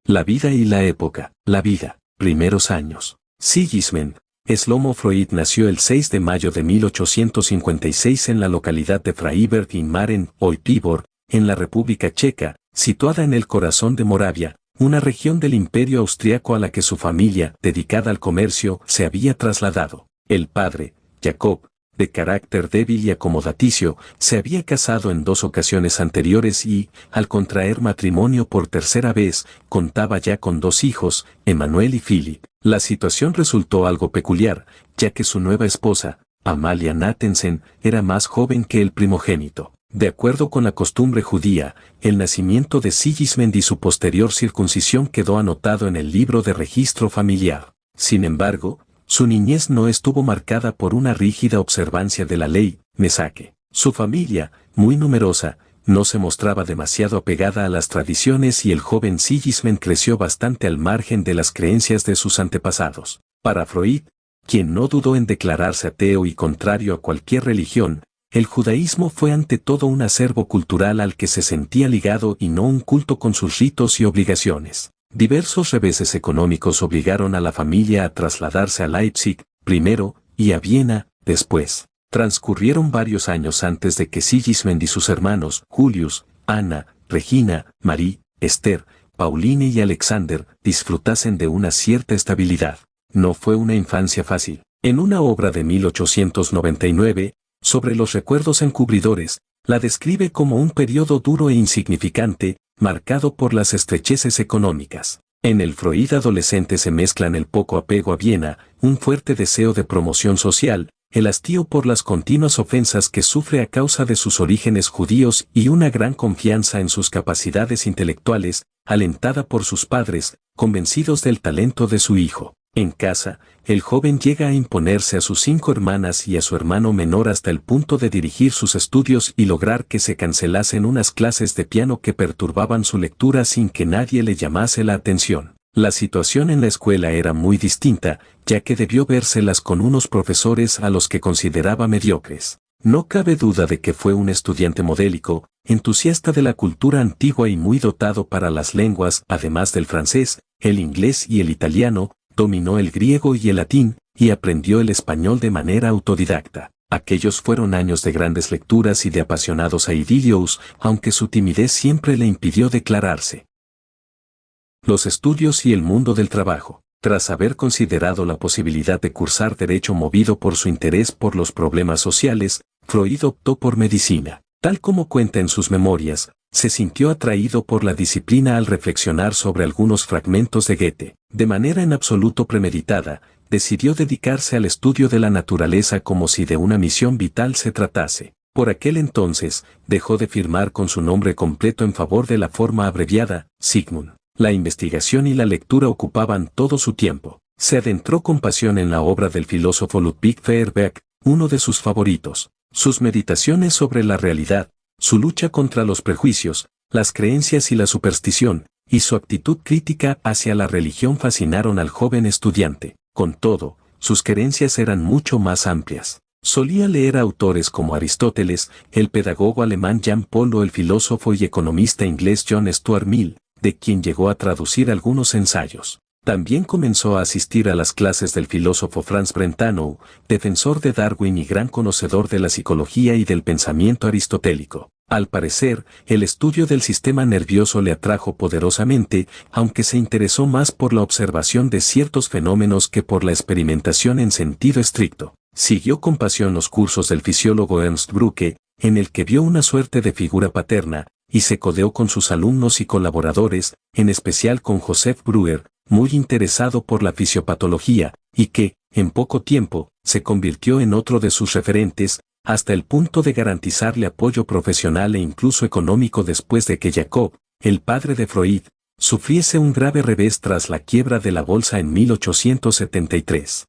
La vida y la época. La vida. Primeros años. Sigismund Shlomo Freud nació el 6 de mayo de 1856 en la localidad de Freiberg im Maren, hoy Tibor, en la República Checa, situada en el corazón de Moravia, una región del Imperio Austriaco a la que su familia, dedicada al comercio, se había trasladado. El padre, Jacob, de carácter débil y acomodaticio, se había casado en 2 ocasiones anteriores y, al contraer matrimonio por tercera vez, contaba ya con 2 hijos, Emmanuel y Philip. La situación resultó algo peculiar, ya que su nueva esposa, Amalia Nathansen, era más joven que el primogénito. De acuerdo con la costumbre judía, el nacimiento de Sigismund y su posterior circuncisión quedó anotado en el libro de registro familiar. Sin embargo, su niñez no estuvo marcada por una rígida observancia de la ley, Mesaque. Su familia, muy numerosa, no se mostraba demasiado apegada a las tradiciones y el joven Sigismund creció bastante al margen de las creencias de sus antepasados. Para Freud, quien no dudó en declararse ateo y contrario a cualquier religión, el judaísmo fue ante todo un acervo cultural al que se sentía ligado y no un culto con sus ritos y obligaciones. Diversos reveses económicos obligaron a la familia a trasladarse a Leipzig, primero, y a Viena, después. Transcurrieron varios años antes de que Sigismund y sus hermanos, Julius, Anna, Regina, Marie, Esther, Pauline y Alexander, disfrutasen de una cierta estabilidad. No fue una infancia fácil. En una obra de 1899, sobre los recuerdos encubridores, la describe como un periodo duro e insignificante, marcado por las estrecheces económicas. En el Freud adolescente se mezclan el poco apego a Viena, un fuerte deseo de promoción social, el hastío por las continuas ofensas que sufre a causa de sus orígenes judíos y una gran confianza en sus capacidades intelectuales, alentada por sus padres, convencidos del talento de su hijo. En casa, el joven llega a imponerse a sus 5 hermanas y a su hermano menor hasta el punto de dirigir sus estudios y lograr que se cancelasen unas clases de piano que perturbaban su lectura sin que nadie le llamase la atención. La situación en la escuela era muy distinta, ya que debió vérselas con unos profesores a los que consideraba mediocres. No cabe duda de que fue un estudiante modélico, entusiasta de la cultura antigua y muy dotado para las lenguas, además del francés, el inglés y el italiano. Dominó el griego y el latín, y aprendió el español de manera autodidacta. Aquellos fueron años de grandes lecturas y de apasionados idilios, aunque su timidez siempre le impidió declararse. Los estudios y el mundo del trabajo. Tras haber considerado la posibilidad de cursar derecho movido por su interés por los problemas sociales, Freud optó por medicina. Tal como cuenta en sus memorias, se sintió atraído por la disciplina al reflexionar sobre algunos fragmentos de Goethe. De manera en absoluto premeditada, decidió dedicarse al estudio de la naturaleza como si de una misión vital se tratase. Por aquel entonces, dejó de firmar con su nombre completo en favor de la forma abreviada, Sigmund. La investigación y la lectura ocupaban todo su tiempo. Se adentró con pasión en la obra del filósofo Ludwig Feuerbach, uno de sus favoritos. Sus meditaciones sobre la realidad, su lucha contra los prejuicios, las creencias y la superstición, y su actitud crítica hacia la religión fascinaron al joven estudiante. Con todo, sus creencias eran mucho más amplias. Solía leer a autores como Aristóteles, el pedagogo alemán Jean Paul o el filósofo y economista inglés John Stuart Mill, de quien llegó a traducir algunos ensayos. También comenzó a asistir a las clases del filósofo Franz Brentano, defensor de Darwin y gran conocedor de la psicología y del pensamiento aristotélico. Al parecer, el estudio del sistema nervioso le atrajo poderosamente, aunque se interesó más por la observación de ciertos fenómenos que por la experimentación en sentido estricto. Siguió con pasión los cursos del fisiólogo Ernst Brücke, en el que vio una suerte de figura paterna, y se codeó con sus alumnos y colaboradores, en especial con Joseph Breuer, muy interesado por la fisiopatología, y que, en poco tiempo, se convirtió en otro de sus referentes, hasta el punto de garantizarle apoyo profesional e incluso económico después de que Jacob, el padre de Freud, sufriese un grave revés tras la quiebra de la bolsa en 1873.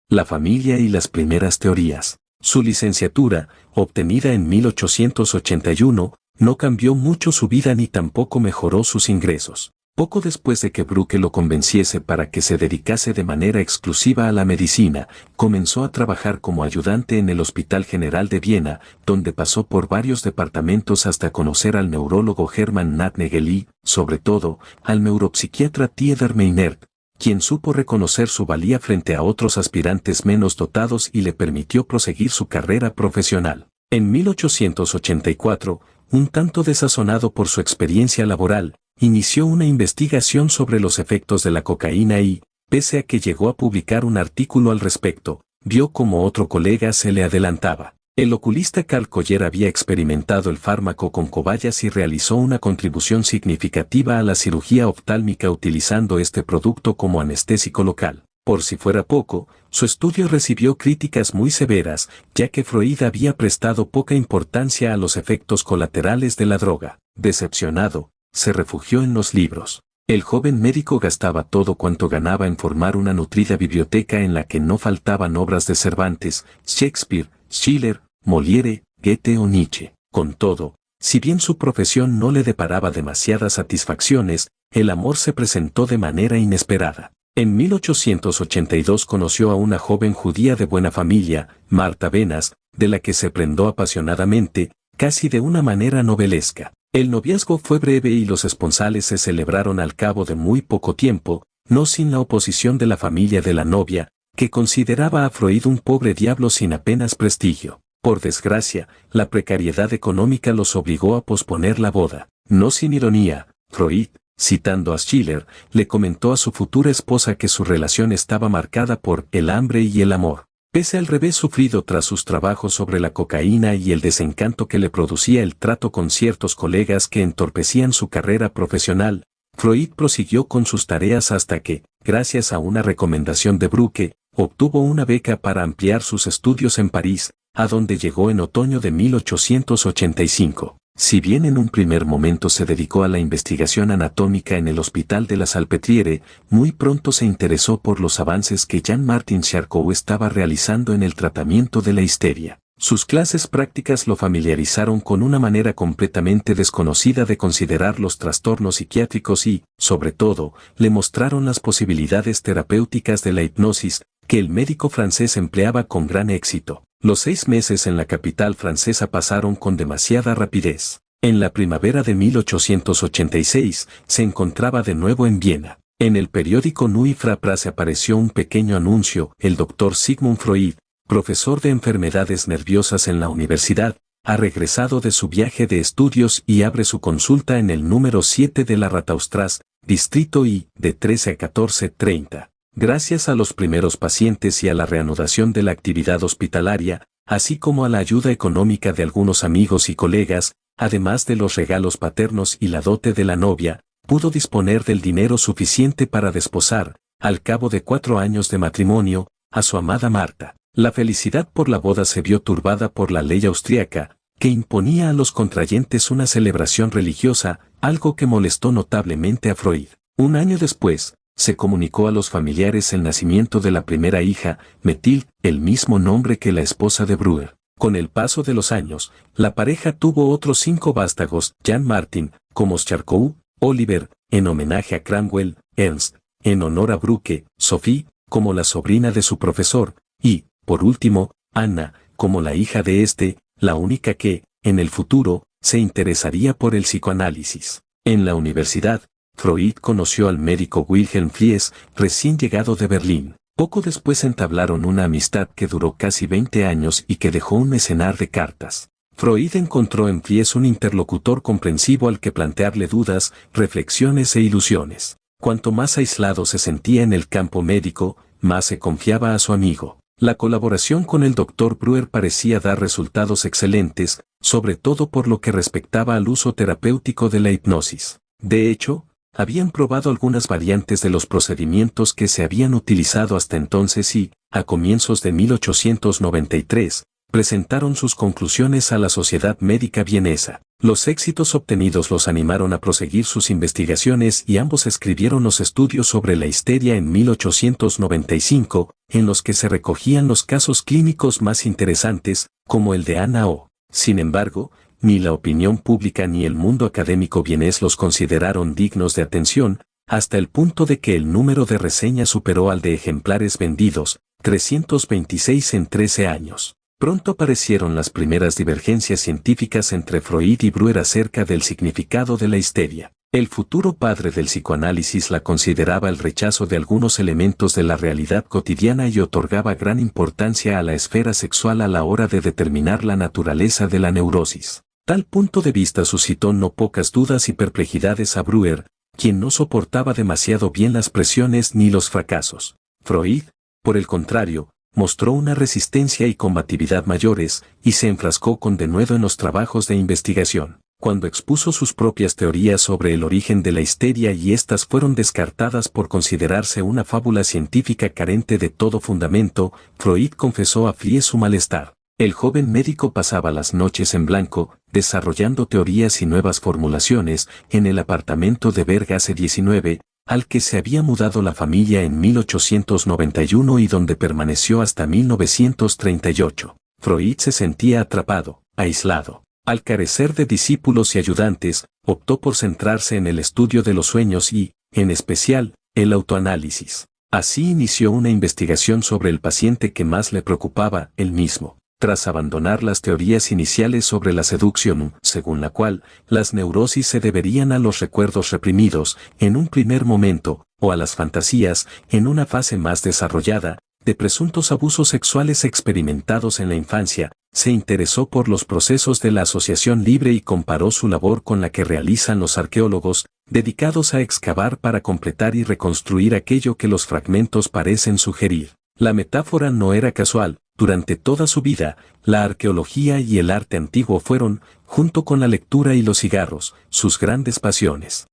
La familia y las primeras teorías. Su licenciatura, obtenida en 1881, no cambió mucho su vida ni tampoco mejoró sus ingresos. Poco después de que Brücke lo convenciese para que se dedicase de manera exclusiva a la medicina, comenzó a trabajar como ayudante en el Hospital General de Viena, donde pasó por varios departamentos hasta conocer al neurólogo Hermann Nadnegel y, sobre todo, al neuropsiquiatra Theodor Meinert, quien supo reconocer su valía frente a otros aspirantes menos dotados y le permitió proseguir su carrera profesional. En 1884, un tanto desazonado por su experiencia laboral, inició una investigación sobre los efectos de la cocaína y, pese a que llegó a publicar un artículo al respecto, vio como otro colega se le adelantaba. El oculista Carl Coller había experimentado el fármaco con cobayas y realizó una contribución significativa a la cirugía oftálmica utilizando este producto como anestésico local. Por si fuera poco, su estudio recibió críticas muy severas, ya que Freud había prestado poca importancia a los efectos colaterales de la droga. Decepcionado, se refugió en los libros. El joven médico gastaba todo cuanto ganaba en formar una nutrida biblioteca en la que no faltaban obras de Cervantes, Shakespeare, Schiller, Molière, Goethe o Nietzsche. Con todo, si bien su profesión no le deparaba demasiadas satisfacciones, el amor se presentó de manera inesperada. En 1882 conoció a una joven judía de buena familia, Marta Venas, de la que se prendó apasionadamente, casi de una manera novelesca. El noviazgo fue breve y los esponsales se celebraron al cabo de muy poco tiempo, no sin la oposición de la familia de la novia, que consideraba a Freud un pobre diablo sin apenas prestigio. Por desgracia, la precariedad económica los obligó a posponer la boda. No sin ironía, Freud, citando a Schiller, le comentó a su futura esposa que su relación estaba marcada por el hambre y el amor. Pese al revés sufrido tras sus trabajos sobre la cocaína y el desencanto que le producía el trato con ciertos colegas que entorpecían su carrera profesional, Freud prosiguió con sus tareas hasta que, gracias a una recomendación de Brücke, obtuvo una beca para ampliar sus estudios en París, a donde llegó en otoño de 1885. Si bien en un primer momento se dedicó a la investigación anatómica en el Hospital de la Salpêtrière, muy pronto se interesó por los avances que Jean-Martin Charcot estaba realizando en el tratamiento de la histeria. Sus clases prácticas lo familiarizaron con una manera completamente desconocida de considerar los trastornos psiquiátricos y, sobre todo, le mostraron las posibilidades terapéuticas de la hipnosis, que el médico francés empleaba con gran éxito. Los 6 meses en la capital francesa pasaron con demasiada rapidez. En la primavera de 1886, se encontraba de nuevo en Viena. En el periódico Neue Presse apareció un pequeño anuncio: el doctor Sigmund Freud, profesor de enfermedades nerviosas en la universidad, ha regresado de su viaje de estudios y abre su consulta en el número 7 de la Rathausstraße, distrito I, de 13 a 14:30. Gracias a los primeros pacientes y a la reanudación de la actividad hospitalaria, así como a la ayuda económica de algunos amigos y colegas, además de los regalos paternos y la dote de la novia, pudo disponer del dinero suficiente para desposar, al cabo de 4 años de matrimonio, a su amada Marta. La felicidad por la boda se vio turbada por la ley austríaca, que imponía a los contrayentes una celebración religiosa, algo que molestó notablemente a Freud. Un año después, se comunicó a los familiares el nacimiento de la primera hija, Methilde, el mismo nombre que la esposa de Breuer. Con el paso de los años, la pareja tuvo otros 5 vástagos: Jean-Martin, como Charcot; Oliver, en homenaje a Cranwell; Ernst, en honor a Brücke; Sophie, como la sobrina de su profesor; y, por último, Anna, como la hija de este, la única que, en el futuro, se interesaría por el psicoanálisis. En la universidad, Freud conoció al médico Wilhelm Fliess, recién llegado de Berlín. Poco después entablaron una amistad que duró casi 20 años y que dejó un mecenar de cartas. Freud encontró en Fliess un interlocutor comprensivo al que plantearle dudas, reflexiones e ilusiones. Cuanto más aislado se sentía en el campo médico, más se confiaba a su amigo. La colaboración con el Dr. Breuer parecía dar resultados excelentes, sobre todo por lo que respectaba al uso terapéutico de la hipnosis. De hecho, habían probado algunas variantes de los procedimientos que se habían utilizado hasta entonces y, a comienzos de 1893, presentaron sus conclusiones a la Sociedad Médica Vienesa. Los éxitos obtenidos los animaron a proseguir sus investigaciones y ambos escribieron los estudios sobre la histeria en 1895, en los que se recogían los casos clínicos más interesantes, como el de Anna O. Sin embargo, ni la opinión pública ni el mundo académico vienés los consideraron dignos de atención, hasta el punto de que el número de reseñas superó al de ejemplares vendidos, 326 en 13 años. Pronto aparecieron las primeras divergencias científicas entre Freud y Breuer acerca del significado de la histeria. El futuro padre del psicoanálisis la consideraba el rechazo de algunos elementos de la realidad cotidiana y otorgaba gran importancia a la esfera sexual a la hora de determinar la naturaleza de la neurosis. Tal punto de vista suscitó no pocas dudas y perplejidades a Breuer, quien no soportaba demasiado bien las presiones ni los fracasos. Freud, por el contrario, mostró una resistencia y combatividad mayores, y se enfrascó con denuedo en los trabajos de investigación. Cuando expuso sus propias teorías sobre el origen de la histeria y éstas fueron descartadas por considerarse una fábula científica carente de todo fundamento, Freud confesó a Fliess su malestar. El joven médico pasaba las noches en blanco, desarrollando teorías y nuevas formulaciones, en el apartamento de Bergase 19, al que se había mudado la familia en 1891 y donde permaneció hasta 1938. Freud se sentía atrapado, aislado. Al carecer de discípulos y ayudantes, optó por centrarse en el estudio de los sueños y, en especial, el autoanálisis. Así inició una investigación sobre el paciente que más le preocupaba, él mismo. Tras abandonar las teorías iniciales sobre la seducción, según la cual las neurosis se deberían a los recuerdos reprimidos, en un primer momento, o a las fantasías, en una fase más desarrollada, de presuntos abusos sexuales experimentados en la infancia, se interesó por los procesos de la asociación libre y comparó su labor con la que realizan los arqueólogos, dedicados a excavar para completar y reconstruir aquello que los fragmentos parecen sugerir. La metáfora no era casual. Durante toda su vida, la arqueología y el arte antiguo fueron, junto con la lectura y los cigarros, sus grandes pasiones.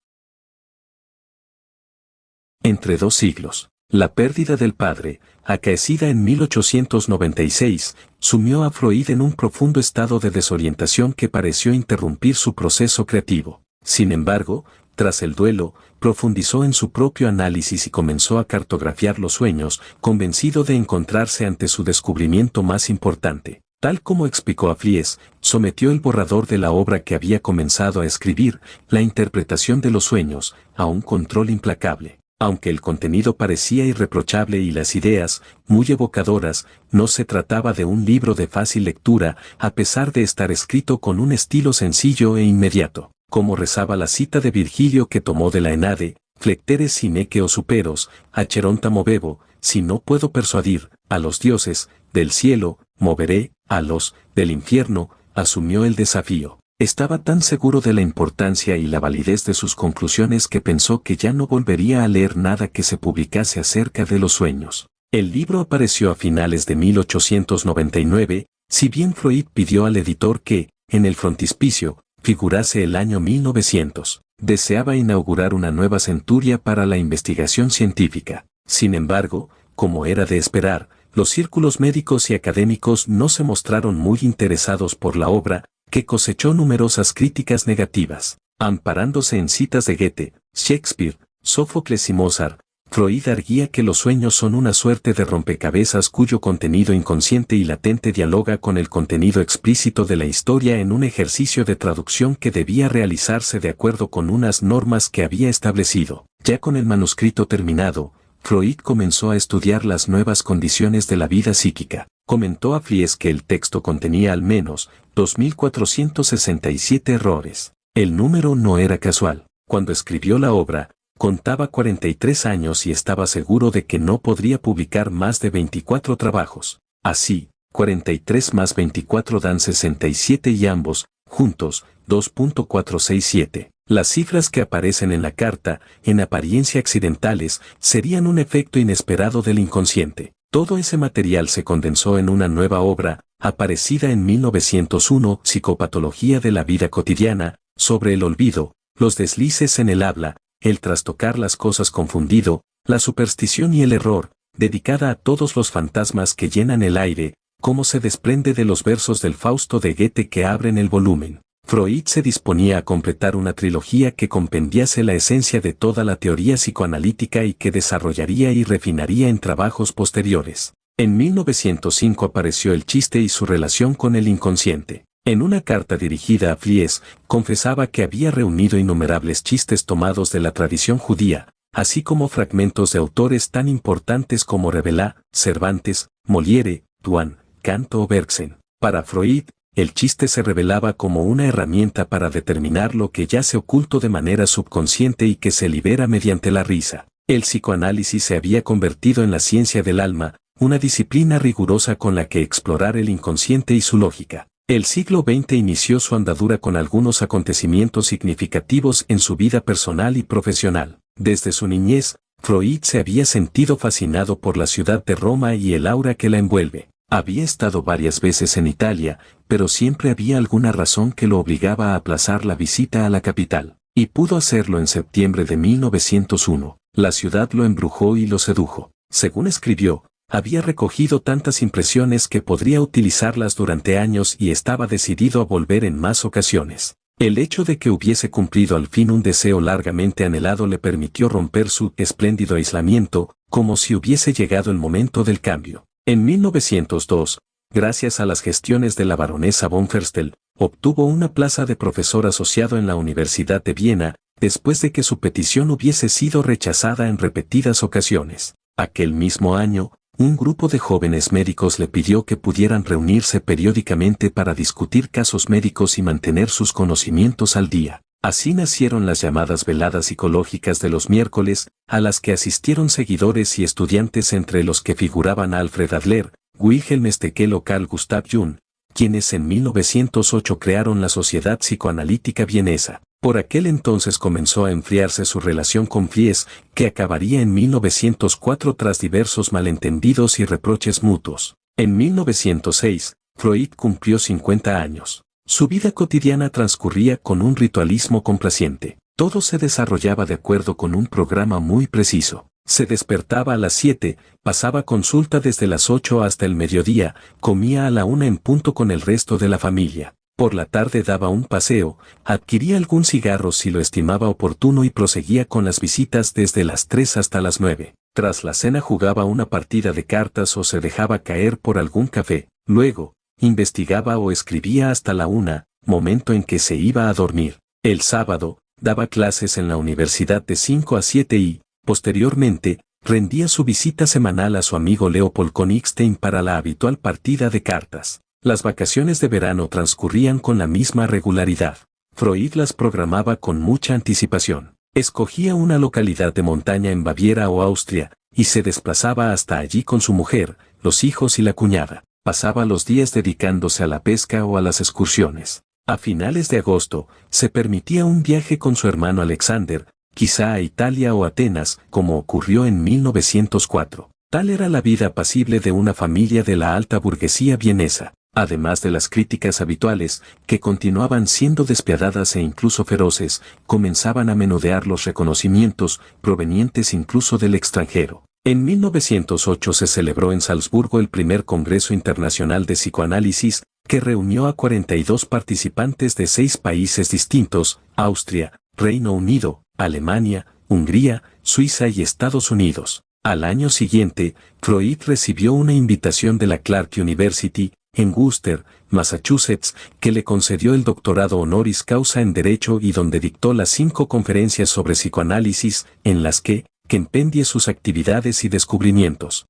Entre dos siglos, la pérdida del padre, acaecida en 1896, sumió a Freud en un profundo estado de desorientación que pareció interrumpir su proceso creativo. Sin embargo, tras el duelo, profundizó en su propio análisis y comenzó a cartografiar los sueños, convencido de encontrarse ante su descubrimiento más importante. Tal como explicó a Fliess, sometió el borrador de la obra que había comenzado a escribir, la interpretación de los sueños, a un control implacable. Aunque el contenido parecía irreprochable y las ideas, muy evocadoras, no se trataba de un libro de fácil lectura, a pesar de estar escrito con un estilo sencillo e inmediato. Como rezaba la cita de Virgilio que tomó de la Enade, flecteres sine que os superos, acheronta movebo, si no puedo persuadir a los dioses del cielo, moveré a los del infierno, asumió el desafío. Estaba tan seguro de la importancia y la validez de sus conclusiones que pensó que ya no volvería a leer nada que se publicase acerca de los sueños. El libro apareció a finales de 1899, si bien Freud pidió al editor que, en el frontispicio, figurase el año 1900. Deseaba inaugurar una nueva centuria para la investigación científica. Sin embargo, como era de esperar, los círculos médicos y académicos no se mostraron muy interesados por la obra, que cosechó numerosas críticas negativas. Amparándose en citas de Goethe, Shakespeare, Sófocles y Mozart, Freud arguía que los sueños son una suerte de rompecabezas cuyo contenido inconsciente y latente dialoga con el contenido explícito de la historia en un ejercicio de traducción que debía realizarse de acuerdo con unas normas que había establecido. Ya con el manuscrito terminado, Freud comenzó a estudiar las nuevas condiciones de la vida psíquica. Comentó a Fliess que el texto contenía al menos 2.467 errores. El número no era casual. Cuando escribió la obra, contaba 43 años y estaba seguro de que no podría publicar más de 24 trabajos. Así, 43 más 24 dan 67 y ambos, juntos, 2.467. Las cifras que aparecen en la carta, en apariencia accidentales, serían un efecto inesperado del inconsciente. Todo ese material se condensó en una nueva obra, aparecida en 1901, Psicopatología de la vida cotidiana, sobre el olvido, los deslices en el habla, el trastocar las cosas confundido, la superstición y el error, dedicada a todos los fantasmas que llenan el aire, como se desprende de los versos del Fausto de Goethe que abren el volumen. Freud se disponía a completar una trilogía que compendiase la esencia de toda la teoría psicoanalítica y que desarrollaría y refinaría en trabajos posteriores. En 1905 apareció el chiste y su relación con el inconsciente. En una carta dirigida a Fliess, confesaba que había reunido innumerables chistes tomados de la tradición judía, así como fragmentos de autores tan importantes como Rabelais, Cervantes, Molière, Duan, Kant o Bergson. Para Freud, el chiste se revelaba como una herramienta para determinar lo que yace oculto de manera subconsciente y que se libera mediante la risa. El psicoanálisis se había convertido en la ciencia del alma, una disciplina rigurosa con la que explorar el inconsciente y su lógica. El siglo XX inició su andadura con algunos acontecimientos significativos en su vida personal y profesional. Desde su niñez, Freud se había sentido fascinado por la ciudad de Roma y el aura que la envuelve. Había estado varias veces en Italia, pero siempre había alguna razón que lo obligaba a aplazar la visita a la capital. Y pudo hacerlo en septiembre de 1901. La ciudad lo embrujó y lo sedujo. Según escribió, había recogido tantas impresiones que podría utilizarlas durante años y estaba decidido a volver en más ocasiones. El hecho de que hubiese cumplido al fin un deseo largamente anhelado le permitió romper su espléndido aislamiento, como si hubiese llegado el momento del cambio. En 1902, gracias a las gestiones de la baronesa von Ferstel, obtuvo una plaza de profesor asociado en la Universidad de Viena, después de que su petición hubiese sido rechazada en repetidas ocasiones. Aquel mismo año, un grupo de jóvenes médicos le pidió que pudieran reunirse periódicamente para discutir casos médicos y mantener sus conocimientos al día. Así nacieron las llamadas veladas psicológicas de los miércoles, a las que asistieron seguidores y estudiantes entre los que figuraban Alfred Adler, Wilhelm Stekel o Carl Gustav Jung, quienes en 1908 crearon la Sociedad Psicoanalítica Vienesa. Por aquel entonces comenzó a enfriarse su relación con Fliess, que acabaría en 1904 tras diversos malentendidos y reproches mutuos. En 1906, Freud cumplió 50 años. Su vida cotidiana transcurría con un ritualismo complaciente. Todo se desarrollaba de acuerdo con un programa muy preciso. Se despertaba a las 7, pasaba consulta desde las 8 hasta el mediodía, comía a la 1 en punto con el resto de la familia. Por la tarde daba un paseo, adquiría algún cigarro si lo estimaba oportuno y proseguía con las visitas desde las 3 hasta las 9. Tras la cena jugaba una partida de cartas o se dejaba caer por algún café. Luego, investigaba o escribía hasta la 1, momento en que se iba a dormir. El sábado, daba clases en la universidad de 5 a 7 y, posteriormente, rendía su visita semanal a su amigo Leopold Königstein para la habitual partida de cartas. Las vacaciones de verano transcurrían con la misma regularidad. Freud las programaba con mucha anticipación. Escogía una localidad de montaña en Baviera o Austria, y se desplazaba hasta allí con su mujer, los hijos y la cuñada. Pasaba los días dedicándose a la pesca o a las excursiones. A finales de agosto, se permitía un viaje con su hermano Alexander, quizá a Italia o Atenas, como ocurrió en 1904. Tal era la vida apacible de una familia de la alta burguesía vienesa. Además de las críticas habituales, que continuaban siendo despiadadas e incluso feroces, comenzaban a menudear los reconocimientos, provenientes incluso del extranjero. En 1908 se celebró en Salzburgo el primer Congreso Internacional de Psicoanálisis, que reunió a 42 participantes de 6 países distintos: Austria, Reino Unido, Alemania, Hungría, Suiza y Estados Unidos. Al año siguiente, Freud recibió una invitación de la Clark University, en Worcester, Massachusetts, que le concedió el doctorado honoris causa en Derecho y donde dictó las 5 conferencias sobre psicoanálisis, en las que empendie sus actividades y descubrimientos.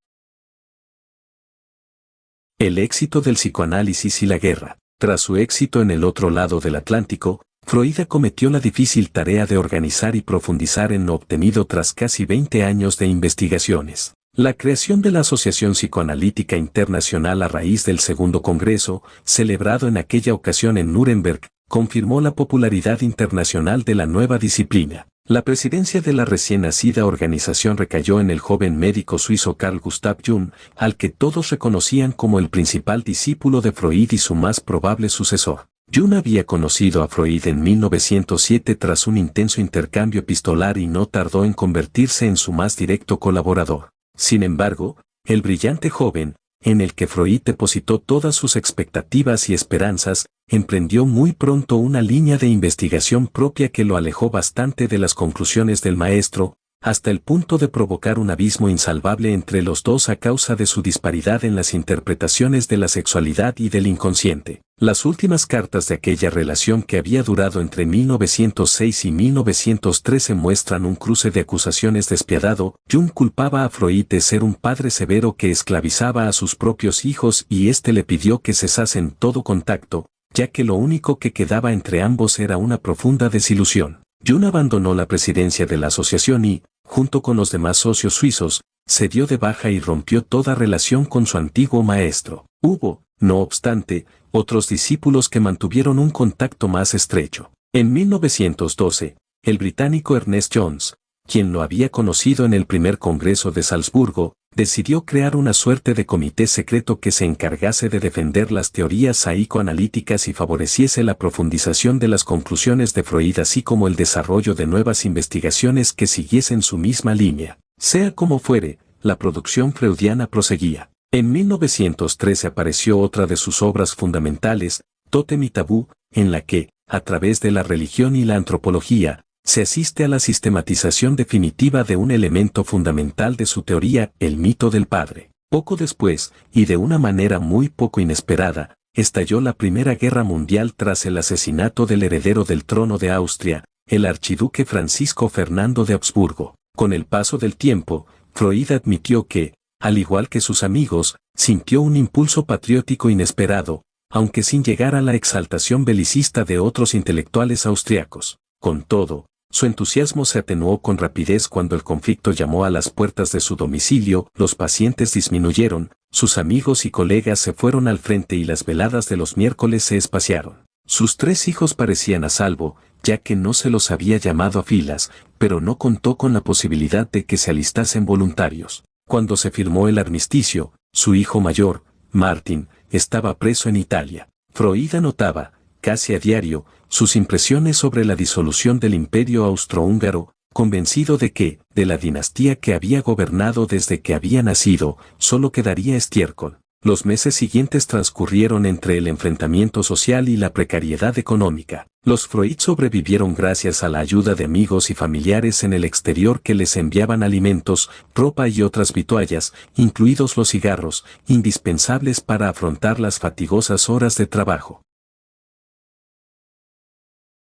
El éxito del psicoanálisis y la guerra. Tras su éxito en el otro lado del Atlántico, Freud acometió la difícil tarea de organizar y profundizar en lo obtenido tras casi 20 años de investigaciones. La creación de la Asociación Psicoanalítica Internacional a raíz del Segundo Congreso, celebrado en aquella ocasión en Nuremberg, confirmó la popularidad internacional de la nueva disciplina. La presidencia de la recién nacida organización recayó en el joven médico suizo Carl Gustav Jung, al que todos reconocían como el principal discípulo de Freud y su más probable sucesor. Jung había conocido a Freud en 1907 tras un intenso intercambio epistolar y no tardó en convertirse en su más directo colaborador. Sin embargo, el brillante joven, en el que Freud depositó todas sus expectativas y esperanzas, emprendió muy pronto una línea de investigación propia que lo alejó bastante de las conclusiones del maestro, hasta el punto de provocar un abismo insalvable entre los dos a causa de su disparidad en las interpretaciones de la sexualidad y del inconsciente. Las últimas cartas de aquella relación que había durado entre 1906 y 1913 muestran un cruce de acusaciones despiadado. Jung culpaba a Freud de ser un padre severo que esclavizaba a sus propios hijos y éste le pidió que cesasen todo contacto, ya que lo único que quedaba entre ambos era una profunda desilusión. Jung abandonó la presidencia de la asociación y, junto con los demás socios suizos, se dio de baja y rompió toda relación con su antiguo maestro. Hubo, no obstante, otros discípulos que mantuvieron un contacto más estrecho. En 1912, el británico Ernest Jones, quien lo había conocido en el primer Congreso de Salzburgo, decidió crear una suerte de comité secreto que se encargase de defender las teorías psicoanalíticas y favoreciese la profundización de las conclusiones de Freud así como el desarrollo de nuevas investigaciones que siguiesen su misma línea. Sea como fuere, la producción freudiana proseguía. En 1913 apareció otra de sus obras fundamentales, Tótem y Tabú, en la que, a través de la religión y la antropología, se asiste a la sistematización definitiva de un elemento fundamental de su teoría, el mito del padre. Poco después, y de una manera muy poco inesperada, estalló la Primera Guerra Mundial tras el asesinato del heredero del trono de Austria, el archiduque Francisco Fernando de Habsburgo. Con el paso del tiempo, Freud admitió que, al igual que sus amigos, sintió un impulso patriótico inesperado, aunque sin llegar a la exaltación belicista de otros intelectuales austriacos. Con todo, su entusiasmo se atenuó con rapidez cuando el conflicto llamó a las puertas de su domicilio, los pacientes disminuyeron, sus amigos y colegas se fueron al frente y las veladas de los miércoles se espaciaron. Sus 3 hijos parecían a salvo, ya que no se los había llamado a filas, pero no contó con la posibilidad de que se alistasen voluntarios. Cuando se firmó el armisticio, su hijo mayor, Martin, estaba preso en Italia. Freud anotaba, casi a diario, sus impresiones sobre la disolución del Imperio Austrohúngaro, convencido de que, de la dinastía que había gobernado desde que había nacido, solo quedaría estiércol. Los meses siguientes transcurrieron entre el enfrentamiento social y la precariedad económica. Los Freud sobrevivieron gracias a la ayuda de amigos y familiares en el exterior que les enviaban alimentos, ropa y otras vituallas, incluidos los cigarros, indispensables para afrontar las fatigosas horas de trabajo.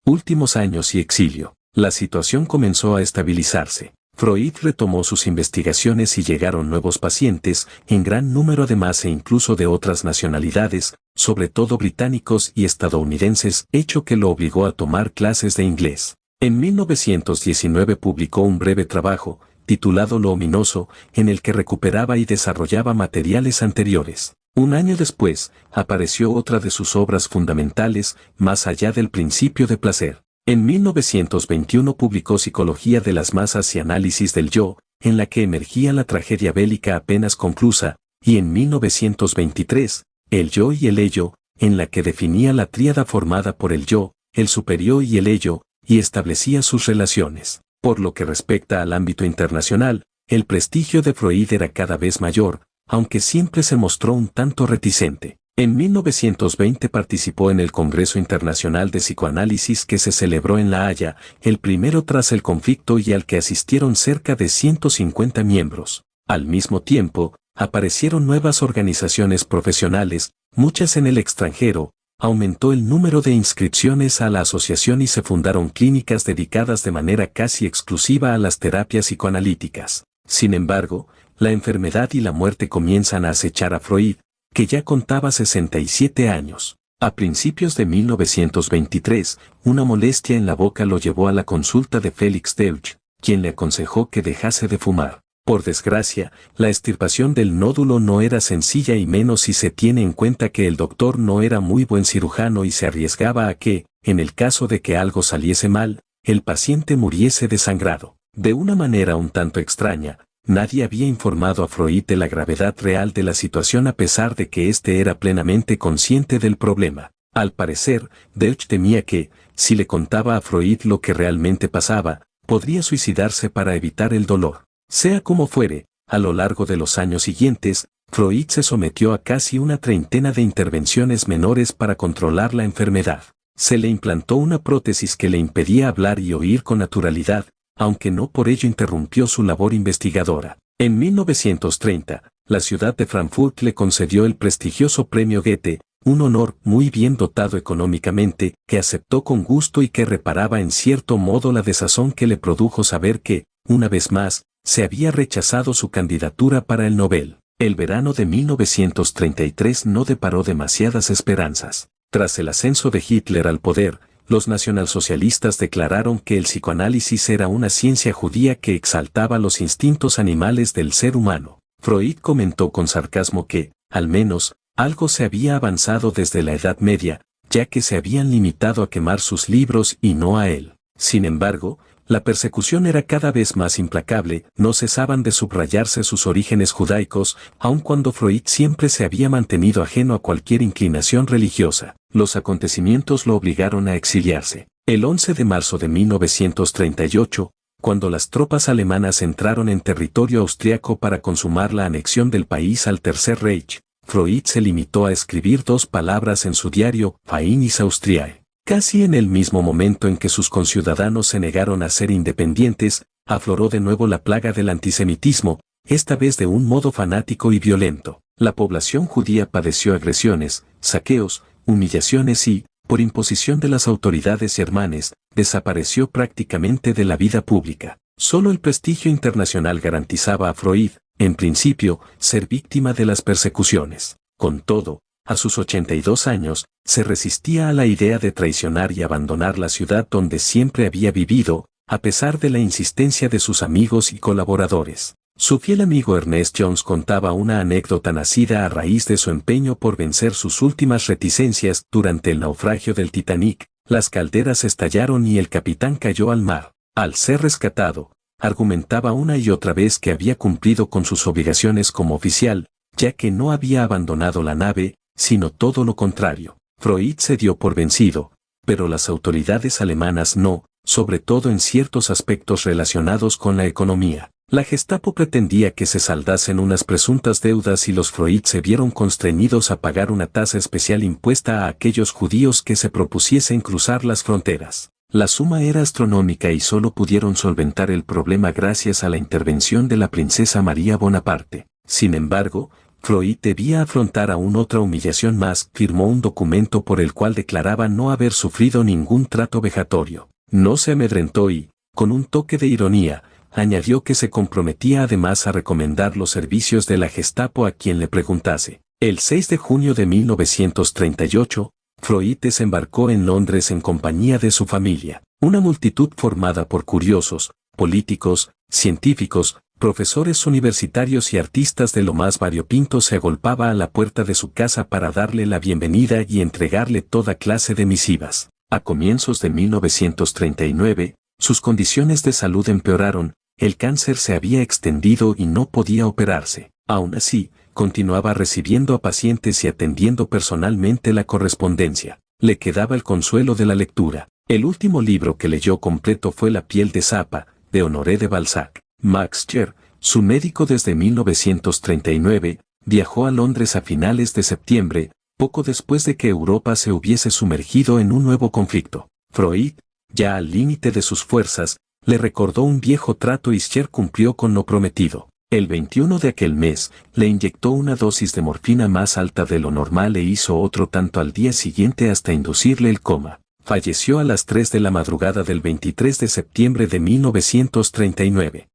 Últimos años y exilio. La situación comenzó a estabilizarse. Freud retomó sus investigaciones y llegaron nuevos pacientes, en gran número además e incluso de otras nacionalidades, sobre todo británicos y estadounidenses, hecho que lo obligó a tomar clases de inglés. En 1919 publicó un breve trabajo, titulado Lo ominoso, en el que recuperaba y desarrollaba materiales anteriores. Un año después, apareció otra de sus obras fundamentales, Más allá del principio de placer. En 1921 publicó Psicología de las masas y Análisis del yo, en la que emergía la tragedia bélica apenas conclusa, y en 1923, El yo y el ello, en la que definía la tríada formada por el yo, el superior y el ello, y establecía sus relaciones. Por lo que respecta al ámbito internacional, el prestigio de Freud era cada vez mayor, aunque siempre se mostró un tanto reticente. En 1920 participó en el Congreso Internacional de Psicoanálisis que se celebró en La Haya, el primero tras el conflicto y al que asistieron cerca de 150 miembros. Al mismo tiempo, aparecieron nuevas organizaciones profesionales, muchas en el extranjero, aumentó el número de inscripciones a la asociación y se fundaron clínicas dedicadas de manera casi exclusiva a las terapias psicoanalíticas. Sin embargo, la enfermedad y la muerte comienzan a acechar a Freud, que ya contaba 67 años. A principios de 1923, una molestia en la boca lo llevó a la consulta de Félix Deutsch, quien le aconsejó que dejase de fumar. Por desgracia, la extirpación del nódulo no era sencilla y menos si se tiene en cuenta que el doctor no era muy buen cirujano y se arriesgaba a que, en el caso de que algo saliese mal, el paciente muriese desangrado. De una manera un tanto extraña, nadie había informado a Freud de la gravedad real de la situación a pesar de que éste era plenamente consciente del problema. Al parecer, Deutsch temía que, si le contaba a Freud lo que realmente pasaba, podría suicidarse para evitar el dolor. Sea como fuere, a lo largo de los años siguientes, Freud se sometió a casi una treintena de intervenciones menores para controlar la enfermedad. Se le implantó una prótesis que le impedía hablar y oír con naturalidad, aunque no por ello interrumpió su labor investigadora. En 1930, la ciudad de Frankfurt le concedió el prestigioso premio Goethe, un honor muy bien dotado económicamente, que aceptó con gusto y que reparaba en cierto modo la desazón que le produjo saber que, una vez más, se había rechazado su candidatura para el Nobel. El verano de 1933 no deparó demasiadas esperanzas. Tras el ascenso de Hitler al poder, los nacionalsocialistas declararon que el psicoanálisis era una ciencia judía que exaltaba los instintos animales del ser humano. Freud comentó con sarcasmo que, al menos, algo se había avanzado desde la Edad Media, ya que se habían limitado a quemar sus libros y no a él. Sin embargo, la persecución era cada vez más implacable, no cesaban de subrayarse sus orígenes judaicos, aun cuando Freud siempre se había mantenido ajeno a cualquier inclinación religiosa. Los acontecimientos lo obligaron a exiliarse. El 11 de marzo de 1938, cuando las tropas alemanas entraron en territorio austriaco para consumar la anexión del país al Tercer Reich, Freud se limitó a escribir 2 palabras en su diario, Fainis Austriae. Casi en el mismo momento en que sus conciudadanos se negaron a ser independientes, afloró de nuevo la plaga del antisemitismo, esta vez de un modo fanático y violento. La población judía padeció agresiones, saqueos, humillaciones y, por imposición de las autoridades germanes, desapareció prácticamente de la vida pública. Solo el prestigio internacional garantizaba a Freud, en principio, ser víctima de las persecuciones. Con todo, a sus 82 años, se resistía a la idea de traicionar y abandonar la ciudad donde siempre había vivido, a pesar de la insistencia de sus amigos y colaboradores. Su fiel amigo Ernest Jones contaba una anécdota nacida a raíz de su empeño por vencer sus últimas reticencias. Durante el naufragio del Titanic, las calderas estallaron y el capitán cayó al mar. Al ser rescatado, argumentaba una y otra vez que había cumplido con sus obligaciones como oficial, ya que no había abandonado la nave, sino todo lo contrario. Freud se dio por vencido, pero las autoridades alemanas no, sobre todo en ciertos aspectos relacionados con la economía. La Gestapo pretendía que se saldasen unas presuntas deudas y los Freud se vieron constreñidos a pagar una tasa especial impuesta a aquellos judíos que se propusiesen cruzar las fronteras. La suma era astronómica y solo pudieron solventar el problema gracias a la intervención de la princesa María Bonaparte. Sin embargo, Freud debía afrontar aún otra humillación más. Firmó un documento por el cual declaraba no haber sufrido ningún trato vejatorio. No se amedrentó y, con un toque de ironía, añadió que se comprometía además a recomendar los servicios de la Gestapo a quien le preguntase. El 6 de junio de 1938, Freud desembarcó en Londres en compañía de su familia. Una multitud formada por curiosos, políticos, científicos, profesores universitarios y artistas de lo más variopinto se agolpaba a la puerta de su casa para darle la bienvenida y entregarle toda clase de misivas. A comienzos de 1939, sus condiciones de salud empeoraron, el cáncer se había extendido y no podía operarse. Aún así, continuaba recibiendo a pacientes y atendiendo personalmente la correspondencia. Le quedaba el consuelo de la lectura. El último libro que leyó completo fue La piel de Zapa, de Honoré de Balzac. Max Scher, su médico desde 1939, viajó a Londres a finales de septiembre, poco después de que Europa se hubiese sumergido en un nuevo conflicto. Freud, ya al límite de sus fuerzas, le recordó un viejo trato y Scher cumplió con lo prometido. El 21 de aquel mes, le inyectó una dosis de morfina más alta de lo normal e hizo otro tanto al día siguiente hasta inducirle el coma. Falleció a las 3 de la madrugada del 23 de septiembre de 1939.